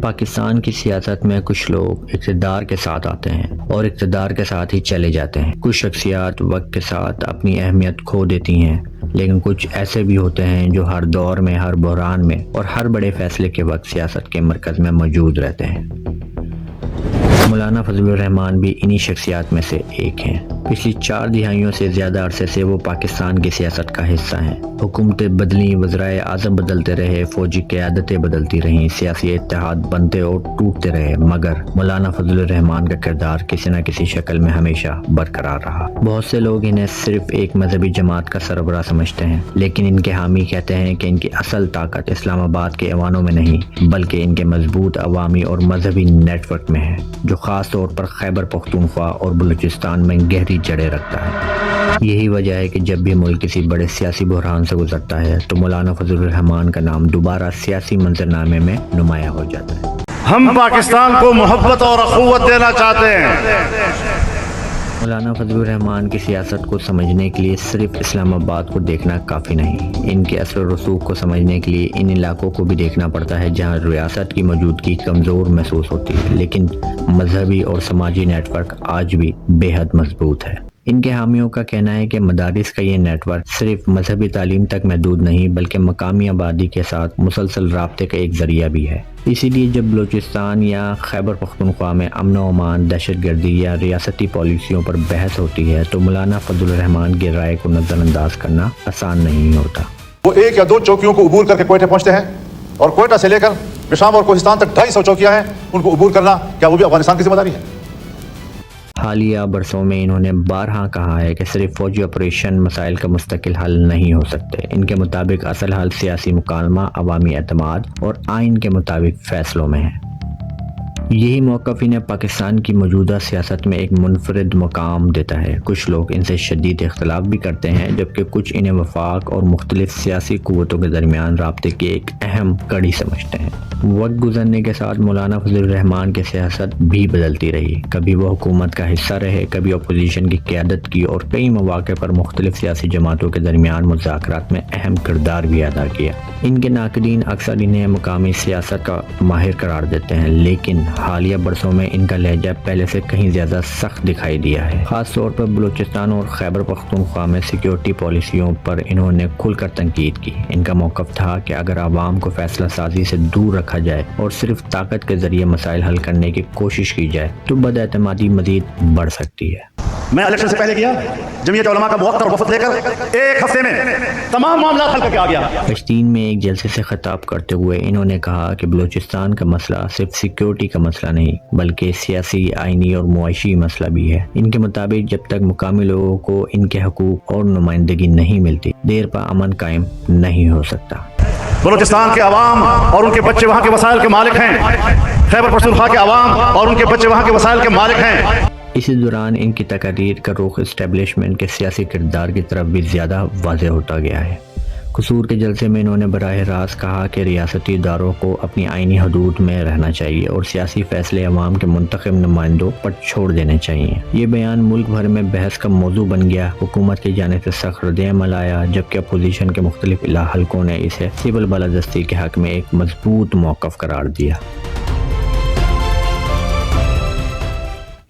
پاکستان کی سیاست میں کچھ لوگ اقتدار کے ساتھ آتے ہیں اور اقتدار کے ساتھ ہی چلے جاتے ہیں۔ کچھ شخصیات وقت کے ساتھ اپنی اہمیت کھو دیتی ہیں، لیکن کچھ ایسے بھی ہوتے ہیں جو ہر دور میں، ہر بحران میں اور ہر بڑے فیصلے کے وقت سیاست کے مرکز میں موجود رہتے ہیں۔ مولانا فضل الرحمان بھی انہی شخصیات میں سے ایک ہیں۔ پچھلی 4 دہائیوں سے زیادہ عرصے سے وہ پاکستان کی سیاست کا حصہ ہیں۔ حکومتیں بدلیں، وزرائے اعظم بدلتے رہے، فوجی قیادتیں بدلتی رہیں، سیاسی اتحاد بنتے اور ٹوٹتے رہے، مگر مولانا فضل الرحمان کا کردار کسی نہ کسی شکل میں ہمیشہ برقرار رہا۔ بہت سے لوگ انہیں صرف ایک مذہبی جماعت کا سربراہ سمجھتے ہیں، لیکن ان کے حامی کہتے ہیں کہ ان کی اصل طاقت اسلام آباد کے ایوانوں میں نہیں، بلکہ ان کے مضبوط عوامی اور مذہبی نیٹ ورک میں ہے، جو خاص طور پر خیبر پختونخوا اور بلوچستان میں گہری جڑیں رکھتا ہے۔ یہی وجہ ہے کہ جب بھی ملک کسی بڑے سیاسی بحران سے گزرتا ہے تو مولانا فضل الرحمان کا نام دوبارہ سیاسی منظرنامے میں نمایاں ہو جاتا ہے۔ ہم پاکستان کو محبت اور اخوت دینا چاہتے ہیں۔ مولانا فضل الرحمان کی سیاست کو سمجھنے کے لیے صرف اسلام آباد کو دیکھنا کافی نہیں، ان کے اثر و رسوخ کو سمجھنے کے لیے ان علاقوں کو بھی دیکھنا پڑتا ہے جہاں ریاست کی موجودگی کمزور محسوس ہوتی ہے، لیکن مذہبی اور سماجی نیٹ ورک آج بھی بے حد مضبوط ہے۔ ان کے حامیوں کا کہنا ہے کہ مدارس کا یہ نیٹ ورک صرف مذہبی تعلیم تک محدود نہیں، بلکہ مقامی آبادی کے ساتھ مسلسل رابطے کا ایک ذریعہ بھی ہے۔ اسی لیے جب بلوچستان یا خیبر پختونخوا میں امن و امان، دہشت گردی یا ریاستی پالیسیوں پر بحث ہوتی ہے تو مولانا فضل الرحمان کی رائے کو نظر انداز کرنا آسان نہیں ہوتا۔ وہ 1 یا 2 چوکیوں کو عبور کر کے کوئٹہ پہنچتے ہیں، اور کوئٹہ سے لے کر شام اور کوہستان تک 250 چوکیاں ہیں، ان کو عبور کرنا کیا وہ بھی افغانستان کی ذمہ داری ہے؟ حالیہ برسوں میں انہوں نے بارہا کہا ہے کہ صرف فوجی آپریشن مسائل کا مستقل حل نہیں ہو سکتے۔ ان کے مطابق اصل حل سیاسی مکالمہ، عوامی اعتماد اور آئین کے مطابق فیصلوں میں ہے۔ یہی موقف انہیں پاکستان کی موجودہ سیاست میں ایک منفرد مقام دیتا ہے۔ کچھ لوگ ان سے شدید اختلاف بھی کرتے ہیں، جبکہ کچھ انہیں وفاق اور مختلف سیاسی قوتوں کے درمیان رابطے کی ایک اہم کڑی سمجھتے ہیں۔ وقت گزرنے کے ساتھ مولانا فضل الرحمان کی سیاست بھی بدلتی رہی، کبھی وہ حکومت کا حصہ رہے، کبھی اپوزیشن کی قیادت کی، اور کئی مواقع پر مختلف سیاسی جماعتوں کے درمیان مذاکرات میں اہم کردار بھی ادا کیا۔ ان کے ناقدین اکثر انہیں مقامی سیاست کا ماہر قرار دیتے ہیں، لیکن حالیہ برسوں میں ان کا لہجہ پہلے سے کہیں زیادہ سخت دکھائی دیا ہے۔ خاص طور پر بلوچستان اور خیبر پختونخوا میں سیکیورٹی پالیسیوں پر انہوں نے کھل کر تنقید کی۔ ان کا موقف تھا کہ اگر عوام کو فیصلہ سازی سے دور رکھا جائے اور صرف طاقت کے ذریعے مسائل حل کرنے کی کوشش کی جائے تو بد اعتمادی مزید بڑھ سکتی ہے۔ میں الیکشن سے پہلے گیا، جمعیت علماء کا موقر وفد لے کر 1 ہفتے میں تمام معاملات حل کر کے آ گیا۔ پشتین میں ایک جلسے سے خطاب کرتے ہوئے انہوں نے کہا کہ بلوچستان کا مسئلہ صرف سیکیورٹی کا مسئلہ نہیں، بلکہ سیاسی، آئینی اور معاشی مسئلہ بھی ہے۔ ان کے مطابق جب تک مقامی لوگوں کو ان کے حقوق اور نمائندگی نہیں ملتی، دیر پا امن قائم نہیں ہو سکتا۔ بلوچستان کے عوام اور ان کے بچے وہاں کے وسائل کے مالک ہیں، خیبر پختونخوا کے عوام اور ان کے بچے وہاں کے وسائل کے مالک ہیں۔ اسی دوران ان کی تقاریر کا رخ اسٹیبلشمنٹ کے سیاسی کردار کی طرف بھی زیادہ واضح ہوتا گیا ہے۔ قصور کے جلسے میں انہوں نے براہ راست کہا کہ ریاستی اداروں کو اپنی آئینی حدود میں رہنا چاہیے اور سیاسی فیصلے عوام کے منتخب نمائندوں پر چھوڑ دینے چاہیے۔ یہ بیان ملک بھر میں بحث کا موضوع بن گیا۔ حکومت کی جانب سے سخت رد عمل آیا، جبکہ اپوزیشن کے مختلف حلقوں نے اسے سول بالادستی کے حق میں ایک مضبوط موقف قرار دیا۔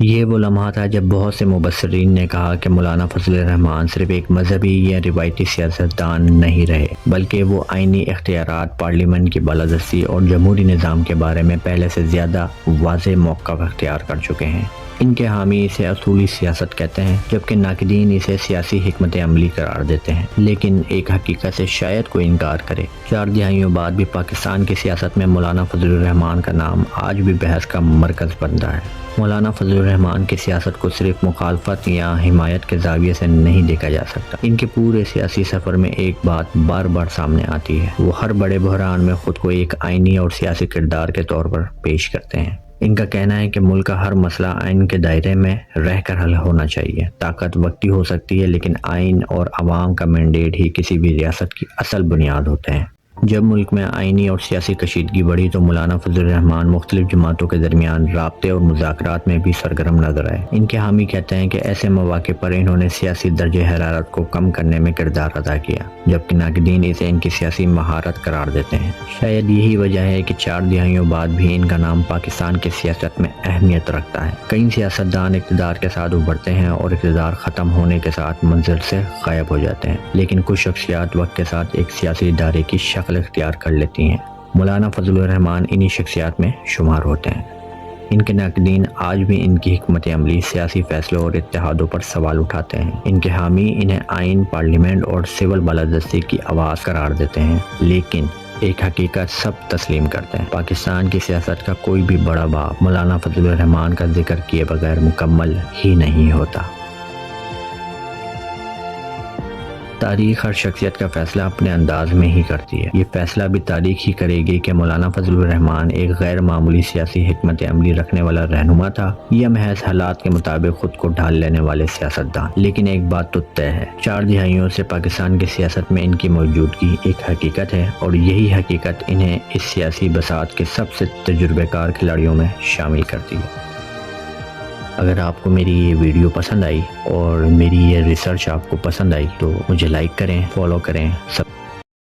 یہ وہ لمحہ تھا جب بہت سے مبصرین نے کہا کہ مولانا فضل الرحمان صرف ایک مذہبی یا روایتی سیاستدان نہیں رہے، بلکہ وہ آئینی اختیارات، پارلیمنٹ کی بالادستی اور جمہوری نظام کے بارے میں پہلے سے زیادہ واضح موقف اختیار کر چکے ہیں۔ ان کے حامی اسے اصولی سیاست کہتے ہیں، جبکہ ناقدین اسے سیاسی حکمت عملی قرار دیتے ہیں۔ لیکن ایک حقیقت سے شاید کوئی انکار کرے، 4 دہائیوں بعد بھی پاکستان کی سیاست میں مولانا فضل الرحمان کا نام آج بھی بحث کا مرکز بنتا ہے۔ مولانا فضل الرحمان کی سیاست کو صرف مخالفت یا حمایت کے زاویے سے نہیں دیکھا جا سکتا۔ ان کے پورے سیاسی سفر میں ایک بات بار بار سامنے آتی ہے، وہ ہر بڑے بحران میں خود کو ایک آئینی اور سیاسی کردار کے طور پر پیش کرتے ہیں۔ ان کا کہنا ہے کہ ملک کا ہر مسئلہ آئین کے دائرے میں رہ کر حل ہونا چاہیے۔ طاقت وقتی ہو سکتی ہے، لیکن آئین اور عوام کا مینڈیٹ ہی کسی بھی ریاست کی اصل بنیاد ہوتے ہیں۔ جب ملک میں آئینی اور سیاسی کشیدگی بڑھی تو مولانا فضل الرحمان مختلف جماعتوں کے درمیان رابطے اور مذاکرات میں بھی سرگرم نظر آئے۔ ان کے حامی کہتے ہیں کہ ایسے مواقع پر انہوں نے سیاسی درجہ حرارت کو کم کرنے میں کردار ادا کیا، جبکہ ناقدین اسے ان کی سیاسی مہارت قرار دیتے ہیں۔ شاید یہی وجہ ہے کہ 4 دہائیوں بعد بھی ان کا نام پاکستان کی سیاست میں اہمیت رکھتا ہے۔ کئی سیاستدان اقتدار کے ساتھ ابھرتے ہیں اور اقتدار ختم ہونے کے ساتھ منزل سے غائب ہو جاتے ہیں، لیکن کچھ شخصیات وقت کے ساتھ ایک سیاسی ادارے کی شکل اختیار کر لیتی ہیں۔ مولانا فضل الرحمان انہی شخصیات میں شمار ہوتے ہیں۔ ان کے ناقدین آج بھی ان کی حکمت عملی، سیاسی فیصلوں اور اتحادوں پر سوال اٹھاتے ہیں۔ ان کے حامی انہیں آئین، پارلیمنٹ اور سول بالادستی کی آواز قرار دیتے ہیں، لیکن ایک حقیقت سب تسلیم کرتے ہیں: پاکستان کی سیاست کا کوئی بھی بڑا باپ مولانا فضل الرحمان کا ذکر کیے بغیر مکمل ہی نہیں ہوتا۔ تاریخ ہر شخصیت کا فیصلہ اپنے انداز میں ہی کرتی ہے۔ یہ فیصلہ بھی تاریخ ہی کرے گی کہ مولانا فضل الرحمان ایک غیر معمولی سیاسی حکمت عملی رکھنے والا رہنما تھا یا محض حالات کے مطابق خود کو ڈھال لینے والے سیاستدان۔ لیکن ایک بات تو طے ہے، 4 دہائیوں سے پاکستان کی سیاست میں ان کی موجودگی ایک حقیقت ہے، اور یہی حقیقت انہیں اس سیاسی بساط کے سب سے تجربے کار کھلاڑیوں میں شامل کرتی ہے۔ اگر آپ کو میری یہ ویڈیو پسند آئی اور میری یہ ریسرچ آپ کو پسند آئی تو مجھے لائک کریں، فالو کریں،